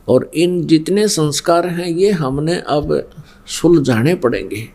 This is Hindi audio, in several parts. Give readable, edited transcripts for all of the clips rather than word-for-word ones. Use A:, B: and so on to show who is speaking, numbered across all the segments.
A: और इन जितने संस्कार हैं ये हमने अब सुलझाने पड़ेंगे।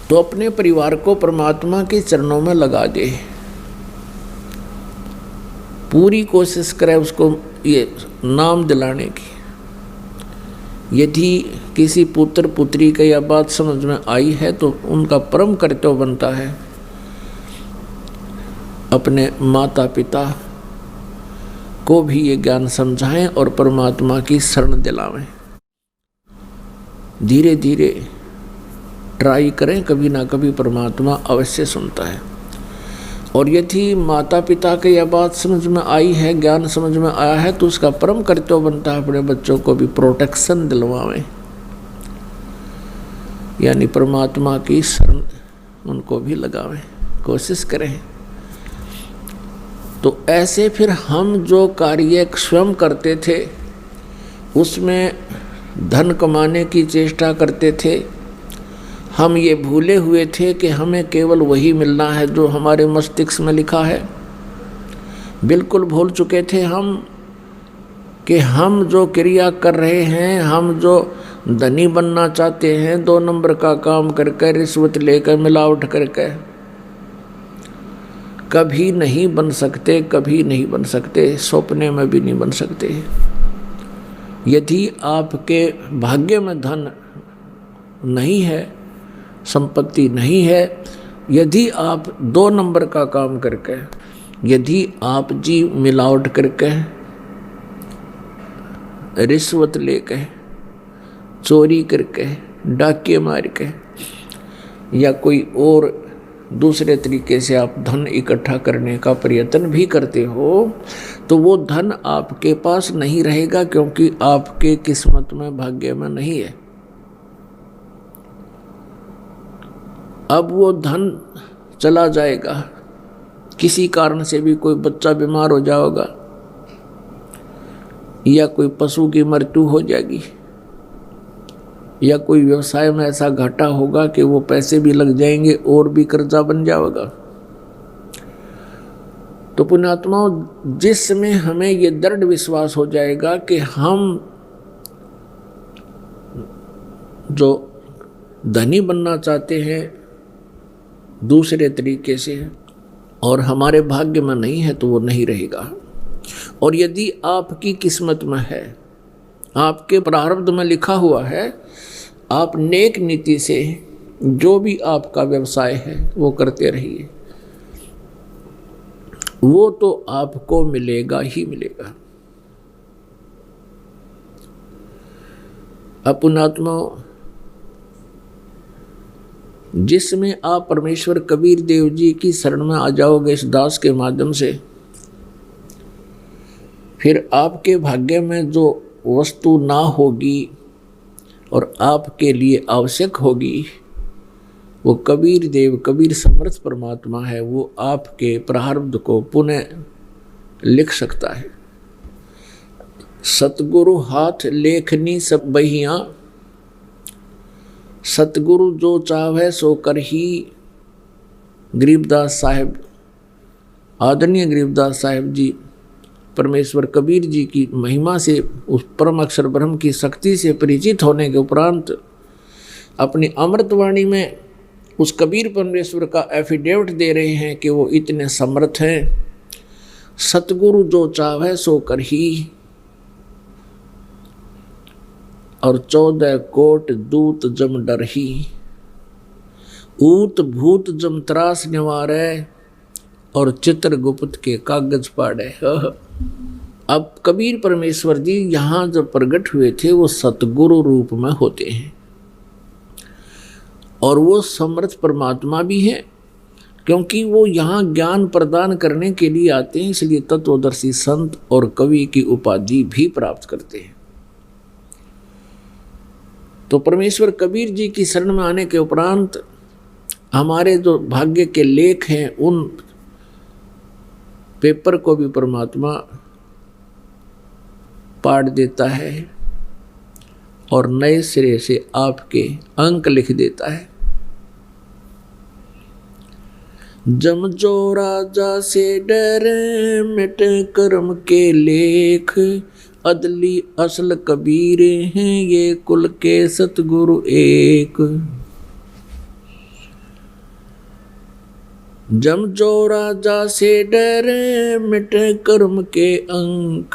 A: तो अपने परिवार को परमात्मा के चरणों में लगा दे, पूरी कोशिश करे उसको ये नाम दिलाने की। यदि किसी पुत्र पुत्री का यह बात समझ में आई है तो उनका परम कर्तव्य बनता है अपने माता पिता को भी ये ज्ञान समझाएं और परमात्मा की शरण दिलावें। धीरे धीरे ट्राई करें, कभी ना कभी परमात्मा अवश्य सुनता है। और यदि माता पिता की यह बात समझ में आई है, ज्ञान समझ में आया है, तो उसका परम कर्तव्य बनता है अपने बच्चों को भी प्रोटेक्शन दिलवाएं, यानी परमात्मा की शरण उनको भी लगावें, कोशिश करें। तो ऐसे फिर हम जो कार्य स्वयं करते थे उसमें धन कमाने की चेष्टा करते थे, हम ये भूले हुए थे कि हमें केवल वही मिलना है जो हमारे मस्तिष्क में लिखा है। बिल्कुल भूल चुके थे हम कि हम जो क्रिया कर रहे हैं, हम जो धनी बनना चाहते हैं, 2 नंबर का काम करके, रिश्वत लेकर, मिलावट करके, कभी नहीं बन सकते, कभी नहीं बन सकते, सपने में भी नहीं बन सकते। यदि आपके भाग्य में धन नहीं है, संपत्ति नहीं है, यदि आप 2 नंबर का काम करके, यदि आप जी मिलावट करके, रिश्वत लेके, चोरी करके, डाके मार के या कोई और दूसरे तरीके से आप धन इकट्ठा करने का प्रयत्न भी करते हो, तो वो धन आपके पास नहीं रहेगा, क्योंकि आपके किस्मत में, भाग्य में नहीं है। अब वो धन चला जाएगा, किसी कारण से भी कोई बच्चा बीमार हो जाएगा या कोई पशु की मृत्यु हो जाएगी या कोई व्यवसाय में ऐसा घाटा होगा कि वो पैसे भी लग जाएंगे और भी कर्जा बन जाएगा। तो पुण्यात्माओं, जिस समय हमें ये दृढ़ विश्वास हो जाएगा कि हम जो धनी बनना चाहते हैं दूसरे तरीके से और हमारे भाग्य में नहीं है, तो वो नहीं रहेगा। और यदि आपकी किस्मत में है, आपके प्रारब्ध में लिखा हुआ है, आप नेक नीति से जो भी आपका व्यवसाय है वो करते रहिए, वो तो आपको मिलेगा ही मिलेगा। पुण्यात्मा, जिसमें आप परमेश्वर कबीर देव जी की शरण में आ जाओगे इस दास के माध्यम से, फिर आपके भाग्य में जो वस्तु ना होगी और आपके लिए आवश्यक होगी, वो कबीर देव, कबीर समर्थ परमात्मा है, वो आपके प्रारब्ध को पुनः लिख सकता है। सतगुरु हाथ लेखनी सब बहियां, सतगुरु जो चाहे सो कर ही। गरीबदास साहिब, आदरणीय गरीबदास साहिब जी परमेश्वर कबीर जी की महिमा से, उस परम अक्षर ब्रह्म की शक्ति से परिचित होने के उपरांत अपनी अमृतवाणी में उस कबीर परमेश्वर का एफिडेविट दे रहे हैं कि वो इतने समर्थ हैं। सतगुरु जो चाहे सो कर ही, और 14 कोट दूत जम डर ही। ऊत भूत जम त्रास निवारे, और चित्रगुप्त के कागज पाड़े। अब कबीर परमेश्वर जी यहाँ जो प्रकट हुए थे वो सतगुरु रूप में होते हैं, और वो समर्थ परमात्मा भी है, क्योंकि वो यहाँ ज्ञान प्रदान करने के लिए आते हैं, इसलिए तत्वदर्शी संत और कवि की उपाधि भी प्राप्त करते हैं। तो परमेश्वर कबीर जी की शरण में आने के उपरांत हमारे जो भाग्य के लेख हैं, उन पेपर को भी परमात्मा पाट देता है और नए सिरे से आपके अंक लिख देता है। जम जो राजा से डरे, मिट कर्म के लेख, अदली असल कबीरे हैं ये कुल के सतगुरु एक। जम जो राजा से डरे, मिट कर्म के अंक,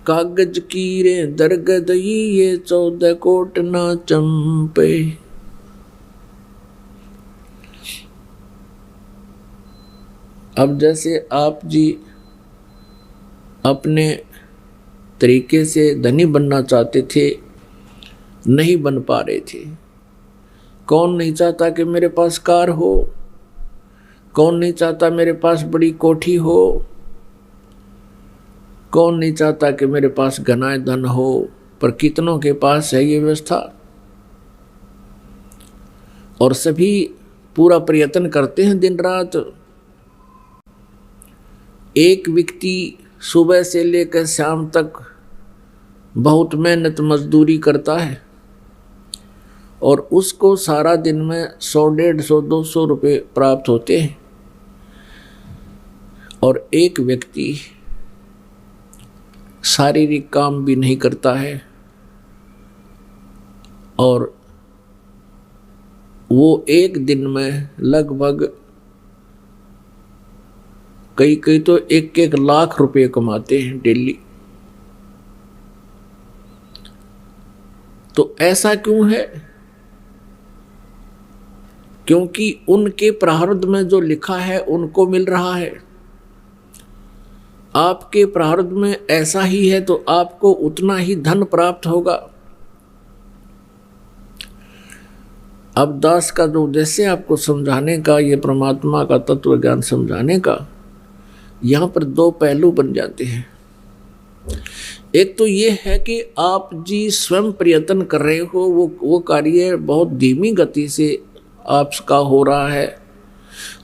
A: कागज कीरे दरगद ये 14 कोट ना चंपे। अब जैसे आप जी अपने तरीके से धनी बनना चाहते थे, नहीं बन पा रहे थे। कौन नहीं चाहता कि मेरे पास कार हो, कौन नहीं चाहता मेरे पास बड़ी कोठी हो, कौन नहीं चाहता कि मेरे पास घना धन हो, पर कितनों के पास है ये व्यवस्था। और सभी पूरा प्रयत्न करते हैं दिन रात। एक व्यक्ति सुबह से लेकर शाम तक बहुत मेहनत मजदूरी करता है और उसको सारा दिन में 100, 150, 200 रुपये प्राप्त होते हैं। और एक व्यक्ति शारीरिक काम भी नहीं करता है और वो एक दिन में लगभग कई तो 1-1 लाख रुपए कमाते हैं डेली। तो ऐसा क्यों है? क्योंकि उनके प्रारब्ध में जो लिखा है उनको मिल रहा है। आपके प्रारब्ध में ऐसा ही है तो आपको उतना ही धन प्राप्त होगा। अब दास का जो उद्देश्य आपको समझाने का, ये परमात्मा का तत्व ज्ञान समझाने का, यहाँ पर 2 पहलू बन जाते हैं। एक तो ये है कि आप जी स्वयं प्रयत्न कर रहे हो, वो कार्य बहुत धीमी गति से आपका हो रहा है,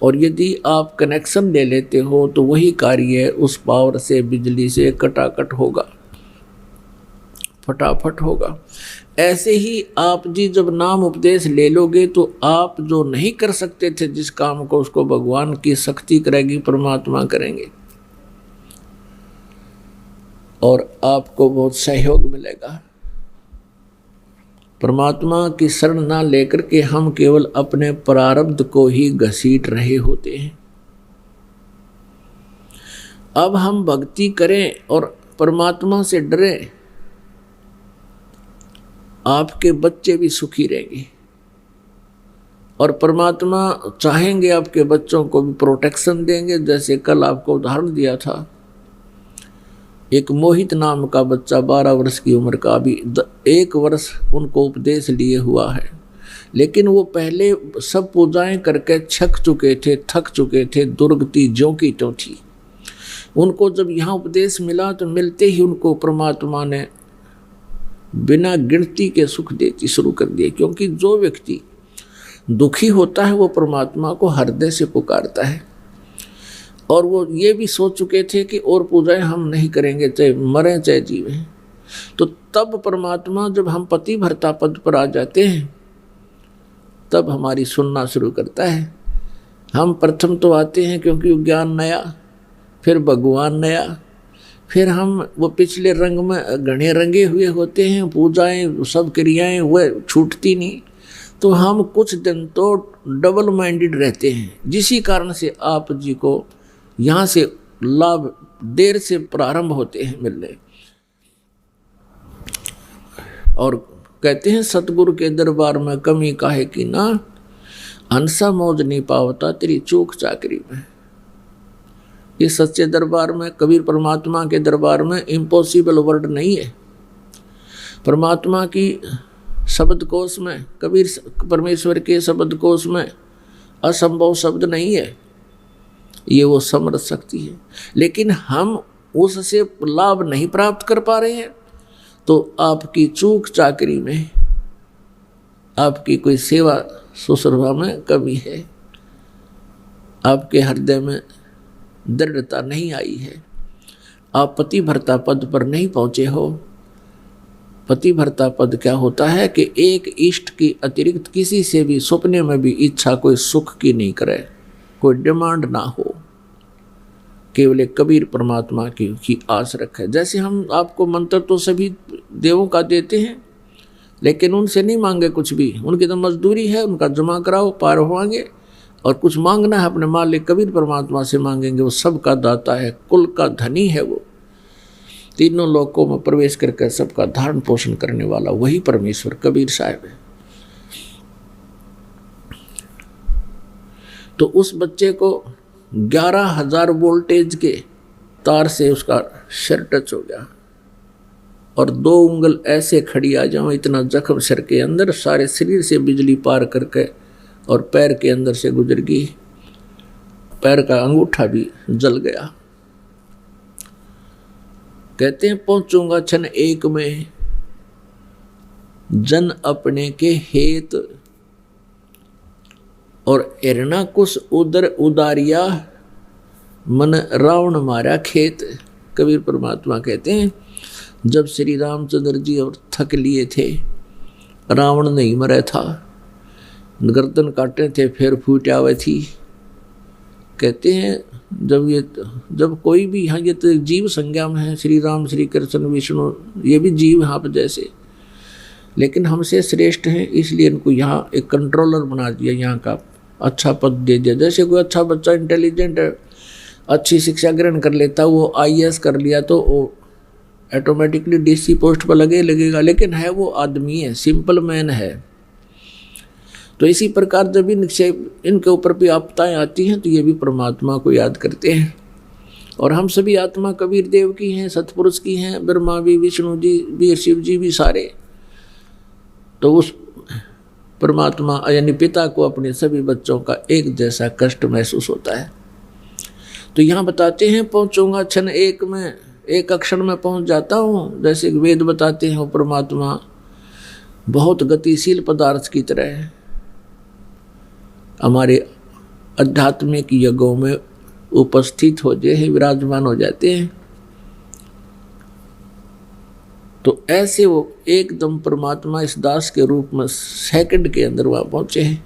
A: और यदि आप कनेक्शन ले लेते हो तो वही कार्य उस पावर से, बिजली से कटाकट होगा, फटाफट होगा। ऐसे ही आप जी जब नाम उपदेश ले लोगे तो आप जो नहीं कर सकते थे जिस काम को, उसको भगवान की शक्ति करेगी, परमात्मा करेंगे और आपको बहुत सहयोग मिलेगा। परमात्मा की शरण ना लेकर के हम केवल अपने प्रारब्ध को ही घसीट रहे होते हैं। अब हम भक्ति करें और परमात्मा से डरें, आपके बच्चे भी सुखी रहेंगे और परमात्मा चाहेंगे आपके बच्चों को भी प्रोटेक्शन देंगे। जैसे कल आपको उदाहरण दिया था, एक मोहित नाम का बच्चा 12 वर्ष की उम्र का, अभी 1 वर्ष उनको उपदेश लिए हुआ है, लेकिन वो पहले सब पूजाएं करके थक चुके थे, दुर्गति ज्यों की त्यों थी। उनको जब यहाँ उपदेश मिला तो मिलते ही उनको परमात्मा ने बिना गिनती के सुख देती शुरू कर दिए। क्योंकि जो व्यक्ति दुखी होता है वो परमात्मा को हृदय से पुकारता है, और वो ये भी सोच चुके थे कि और पूजाएं हम नहीं करेंगे, चाहे मरें चाहे जीवें। तो तब परमात्मा जब हम पति भर्ता पद पर आ जाते हैं तब हमारी सुनना शुरू करता है। हम प्रथम तो आते हैं क्योंकि ज्ञान नया, फिर भगवान नया, फिर हम वो पिछले रंग में घने रंगे हुए होते हैं, पूजाएं सब क्रियाएं वह छूटती नहीं, तो हम कुछ दिन तो डबल माइंडेड रहते हैं। जिसी कारण से आप जी को यहाँ से लाभ देर से प्रारंभ होते हैं मिलने। और कहते हैं सतगुरु के दरबार में कमी काहे की ना, हंसा मौज नहीं पावता तेरी चूक चाकरी में। ये सच्चे दरबार में, कबीर परमात्मा के दरबार में इम्पॉसिबल वर्ड नहीं है। परमात्मा की शब्द कोश में, कबीर परमेश्वर के शब्द कोश में असंभव शब्द नहीं है, ये वो समर्थ शक्ति है। लेकिन हम उससे लाभ नहीं प्राप्त कर पा रहे हैं, तो आपकी चूक चाकरी में, आपकी कोई सेवा शुश्रूषा में कमी है, आपके हृदय में दृढ़ता नहीं आई है, आप पति भर्ता पद पर नहीं पहुंचे हो, पतिव्रता पद क्या होता है कि एक इष्ट की अतिरिक्त किसी से भी सपने में भी इच्छा कोई सुख की नहीं करे, कोई डिमांड ना हो, केवल एक कबीर परमात्मा की आस रखे। जैसे हम आपको मंत्र तो सभी देवों का देते हैं, लेकिन उनसे नहीं मांगे कुछ भी, उनकी तो मजदूरी है, उनका जमा कराओ पार होंगे। और कुछ मांगना है अपने मालिक कबीर परमात्मा से मांगेंगे, वो सबका दाता है, कुल का धनी है, वो तीनों लोकों में प्रवेश करके सबका धारण पोषण करने वाला वही परमेश्वर कबीर साहब है। तो उस बच्चे को 11,000 वोल्टेज के तार से उसका सिर टच हो गया और 2 उंगल ऐसे खड़ी आ जाओ, इतना जख्म सिर के अंदर, सारे शरीर से बिजली पार करके और पैर के अंदर से गुजर गई, पैर का अंगूठा भी जल गया। कहते हैं पहुंचूंगा क्षण एक में जन अपने के हेत, और हिरणाकुश उदर उदारिया मन रावण मारा खेत। कबीर परमात्मा कहते हैं जब श्री रामचंद्र जी और थक लिए थे, रावण नहीं मरा था, गर्दन काटे थे फिर फूट आवे थी। कहते हैं जब कोई भी, यहाँ ये तो जीव संज्ञा में है, श्री राम श्री कृष्ण विष्णु ये भी जीव हैं आप जैसे, लेकिन हमसे श्रेष्ठ हैं, इसलिए इनको यहाँ एक कंट्रोलर बना दिया, यहाँ का अच्छा पद दे दिया। जैसे कोई अच्छा बच्चा इंटेलिजेंट है, अच्छी शिक्षा ग्रहण कर लेता, वो IAS कर लिया तो वो ऑटोमेटिकली DC पोस्ट पर लगेगा, लेकिन है वो आदमी है, सिंपल मैन है। तो इसी प्रकार जब इनके ऊपर भी आपदाएं आती हैं तो ये भी परमात्मा को याद करते हैं। और हम सभी आत्मा कबीर देव की हैं, सतपुरुष की हैं, ब्रह्मा भी, विष्णु जी भी, शिव जी भी सारे। तो उस परमात्मा यानी पिता को अपने सभी बच्चों का एक जैसा कष्ट महसूस होता है। तो यहाँ बताते हैं पहुँचूंगा क्षण एक में, एक अक्षर में पहुँच जाता हूँ। जैसे वेद बताते हैं वो परमात्मा बहुत गतिशील पदार्थ की तरह है, हमारे आध्यात्मिक यज्ञों में उपस्थित हो जाए, विराजमान हो जाते हैं। तो ऐसे वो एकदम परमात्मा इस दास के रूप में सेकंड के अंदर वहाँ पहुँचे हैं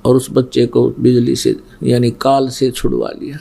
A: और उस बच्चे को बिजली से यानी काल से छुड़वा लिया।